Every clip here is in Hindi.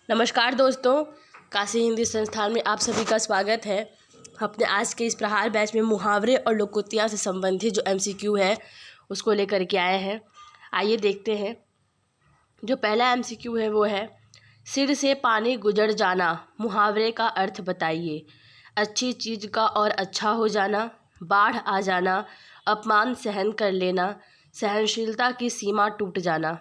नमस्कार दोस्तों, काशी हिंदी संस्थान में आप सभी का स्वागत है। अपने आज के इस प्रहार बैच में मुहावरे और लोकोक्तियाँ से संबंधित जो एमसीक्यू है उसको लेकर के आए हैं। आइए देखते हैं। जो पहला एमसीक्यू है वो है, सिर से पानी गुजर जाना, मुहावरे का अर्थ बताइए। अच्छी चीज़ का और अच्छा हो जाना, बाढ़ आ जाना, अपमान सहन कर लेना, सहनशीलता की सीमा टूट जाना।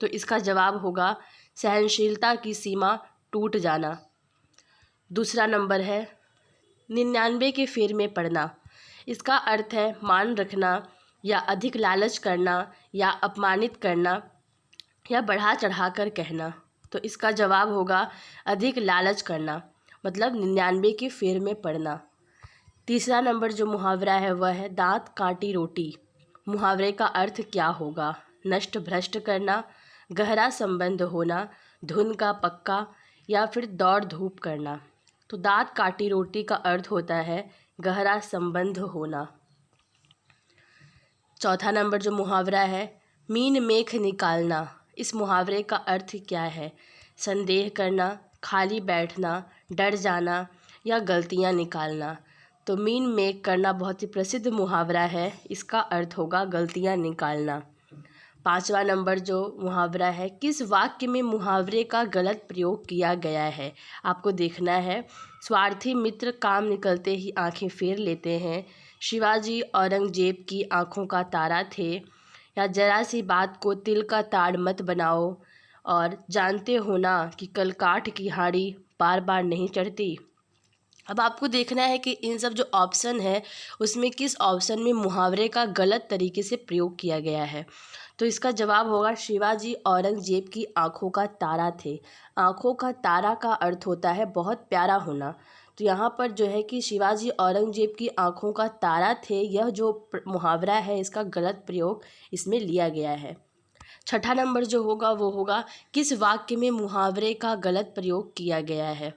तो इसका जवाब होगा सहनशीलता की सीमा टूट जाना। दूसरा नंबर है 99 के फेर में पड़ना। इसका अर्थ है मान रखना या अधिक लालच करना या अपमानित करना या बढ़ा चढ़ा कर कहना। तो इसका जवाब होगा अधिक लालच करना, मतलब 99 के फेर में पड़ना। तीसरा नंबर जो मुहावरा है वह है दांत काटी रोटी। मुहावरे का अर्थ क्या होगा? नष्ट भ्रष्ट करना, गहरा संबंध होना, धुन का पक्का या फिर दौड़ धूप करना। तो दांत काटी रोटी का अर्थ होता है गहरा संबंध होना। चौथा नंबर जो मुहावरा है मीन मेख निकालना। इस मुहावरे का अर्थ क्या है? संदेह करना, खाली बैठना, डर जाना या गलतियां निकालना। तो मीन मेक करना बहुत ही प्रसिद्ध मुहावरा है, इसका अर्थ होगा गलतियां निकालना। पांचवा नंबर जो मुहावरा है, किस वाक्य में मुहावरे का गलत प्रयोग किया गया है? आपको देखना है। स्वार्थी मित्र काम निकलते ही आंखें फेर लेते हैं, शिवाजी औरंगजेब की आंखों का तारा थे, या जरा सी बात को तिल का ताड़ मत बनाओ, और जानते हो ना कि कल काठ की हांडी बार बार नहीं चढ़ती। अब आपको देखना है कि इन सब जो ऑप्शन है उसमें किस ऑप्शन में मुहावरे का गलत तरीके से प्रयोग किया गया है। तो इसका जवाब होगा शिवाजी औरंगजेब की आंखों का तारा थे। आंखों का तारा का अर्थ होता है बहुत प्यारा होना। तो यहाँ पर जो है कि शिवाजी औरंगजेब की आंखों का तारा थे, यह जो मुहावरा है इसका गलत प्रयोग इसमें लिया गया है। छठा नंबर जो होगा वो होगा किस वाक्य में मुहावरे का गलत प्रयोग किया गया है?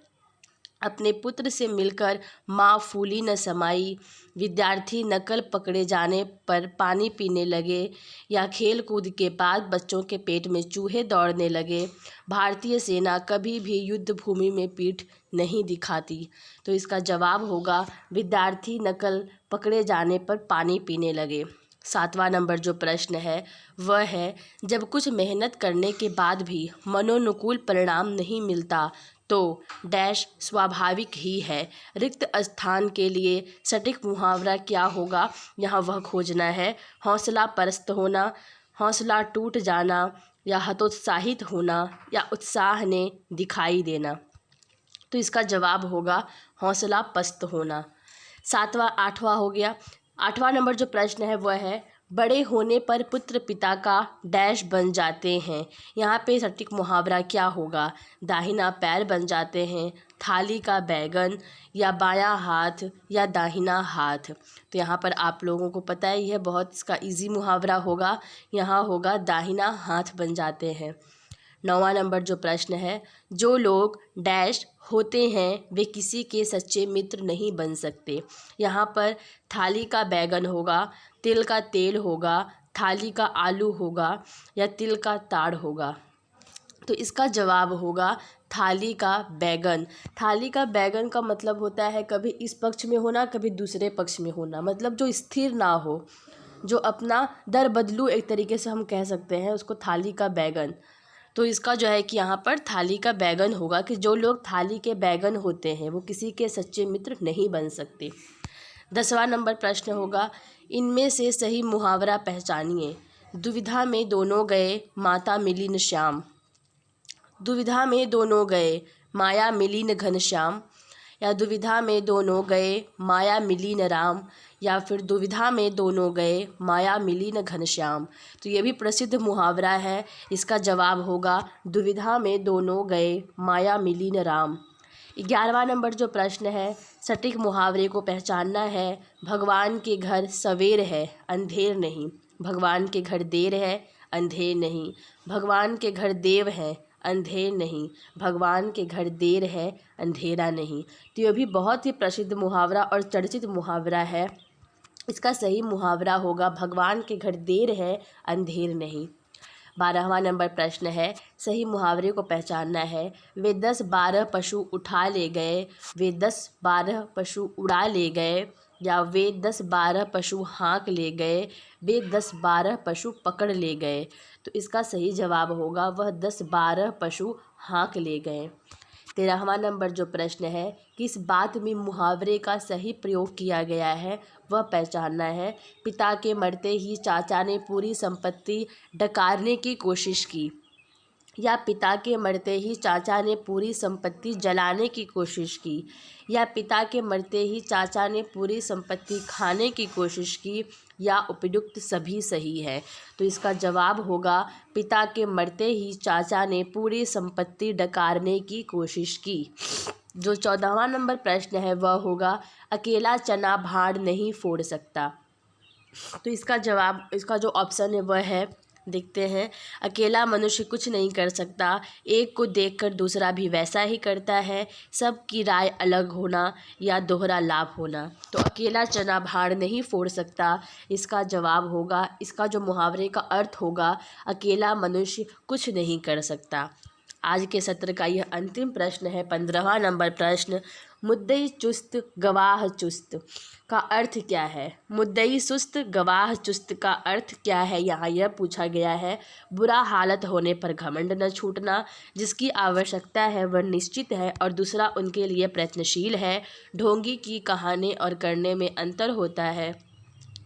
अपने पुत्र से मिलकर माँ फूली न समाई, विद्यार्थी नकल पकड़े जाने पर पानी पीने लगे, या खेल कूद के बाद बच्चों के पेट में चूहे दौड़ने लगे, भारतीय सेना कभी भी युद्ध भूमि में पीठ नहीं दिखाती। तो इसका जवाब होगा विद्यार्थी नकल पकड़े जाने पर पानी पीने लगे। सातवां नंबर जो प्रश्न है वह है, जब कुछ मेहनत करने के बाद भी मनोनुकूल परिणाम नहीं मिलता तो डैश स्वाभाविक ही है। रिक्त स्थान के लिए सटीक मुहावरा क्या होगा, यहाँ वह खोजना है। हौसला परस्त होना, हौसला टूट जाना, या हतोत्साहित होना, या उत्साह ने दिखाई देना। तो इसका जवाब होगा हौसला पस्त होना। आठवां हो गया। आठवां नंबर जो प्रश्न है वह है, बड़े होने पर पुत्र पिता का डैश बन जाते हैं। यहाँ पे सटीक मुहावरा क्या होगा? दाहिना पैर बन जाते हैं, थाली का बैगन, या बायां हाथ, या दाहिना हाथ। तो यहाँ पर आप लोगों को पता ही है, बहुत इसका इजी मुहावरा होगा, यहाँ होगा दाहिना हाथ बन जाते हैं। 9वां नंबर जो प्रश्न है, जो लोग डैश होते हैं वे किसी के सच्चे मित्र नहीं बन सकते। यहाँ पर थाली का बैगन होगा, तिल का तेल होगा, थाली का आलू होगा, या तिल का ताड़ होगा। तो इसका जवाब होगा थाली का बैगन। थाली का बैगन का मतलब होता है कभी इस पक्ष में होना कभी दूसरे पक्ष में होना, मतलब जो स्थिर ना हो, जो अपना दर बदलू एक तरीके से हम कह सकते हैं उसको थाली का बैगन। तो इसका जो है कि यहाँ पर थाली का बैगन होगा कि जो लोग थाली के बैगन होते हैं वो किसी के सच्चे मित्र नहीं बन सकते। 10वां नंबर प्रश्न होगा, इनमें से सही मुहावरा पहचानिए। दुविधा में दोनों गए माता मिली न श्याम। दुविधा में दोनों गए माया मिली न घनश्याम, या दुविधा में दोनों गए माया मिली न राम, या फिर दुविधा में दोनों गए माया मिली न घनश्याम। तो ये भी प्रसिद्ध मुहावरा है, इसका जवाब होगा दुविधा में दोनों गए माया मिली न राम। 11वां नंबर जो प्रश्न है, सटीक मुहावरे को पहचानना है। भगवान के घर सवेर है अंधेर नहीं, भगवान के घर देर है अंधेर नहीं, भगवान के घर देव है अंधेर नहीं, भगवान के घर देर है अंधेरा नहीं। तो यह भी बहुत ही प्रसिद्ध मुहावरा और चर्चित मुहावरा है। इसका सही मुहावरा होगा भगवान के घर देर है अंधेर नहीं। 12वां नंबर प्रश्न है, सही मुहावरे को पहचानना है। वे 10-12 पशु उठा ले गए, वे 10-12 पशु उड़ा ले गए, या वे 10-12 पशु हाँक ले गए, वे 10-12 पशु पकड़ ले गए। तो इसका सही जवाब होगा वह 10-12 पशु हाँक ले गए। 13वां नंबर जो प्रश्न है, किस बात में मुहावरे का सही प्रयोग किया गया है वह पहचानना है। पिता के मरते ही चाचा ने पूरी संपत्ति डकारने की कोशिश की, या पिता के मरते ही चाचा ने पूरी संपत्ति जलाने की कोशिश की, या पिता के मरते ही चाचा ने पूरी संपत्ति खाने की कोशिश की, या उपयुक्त सभी सही है। तो इसका जवाब होगा पिता के मरते ही चाचा ने पूरी संपत्ति डकारने की कोशिश की। जो 14वां नंबर प्रश्न है वह होगा, अकेला चना भाड़ नहीं फोड़ सकता। तो इसका जवाब, इसका जो ऑप्शन है वह है, देखते हैं, अकेला मनुष्य कुछ नहीं कर सकता, एक को देखकर दूसरा भी वैसा ही करता है, सबकी राय अलग होना, या दोहरा लाभ होना। तो अकेला चना भाड़ नहीं फोड़ सकता, इसका जवाब होगा, इसका जो मुहावरे का अर्थ होगा, अकेला मनुष्य कुछ नहीं कर सकता। आज के सत्र का यह अंतिम प्रश्न है, 15वां नंबर प्रश्न, मुद्दई चुस्त गवाह चुस्त का अर्थ क्या है। मुद्दई सुस्त गवाह चुस्त का अर्थ क्या है, यहाँ यह पूछा गया है। बुरा हालत होने पर घमंड न छूटना, जिसकी आवश्यकता है वह निश्चित है और दूसरा उनके लिए प्रयत्नशील है। ढोंगी की कहानी और करने में अंतर होता है,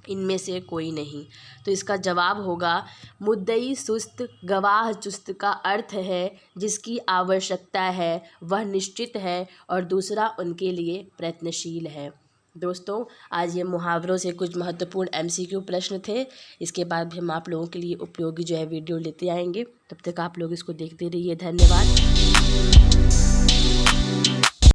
इनमें से कोई नहीं। तो इसका जवाब होगा, मुद्दई सुस्त गवाह चुस्त का अर्थ है जिसकी आवश्यकता है वह निश्चित है और दूसरा उनके लिए प्रयत्नशील है। दोस्तों, आज ये मुहावरों से कुछ महत्वपूर्ण MCQ प्रश्न थे। इसके बाद भी हम आप लोगों के लिए उपयोगी जो है वीडियो लेते आएंगे। तब तक आप लोग इसको देखते रहिए। धन्यवाद।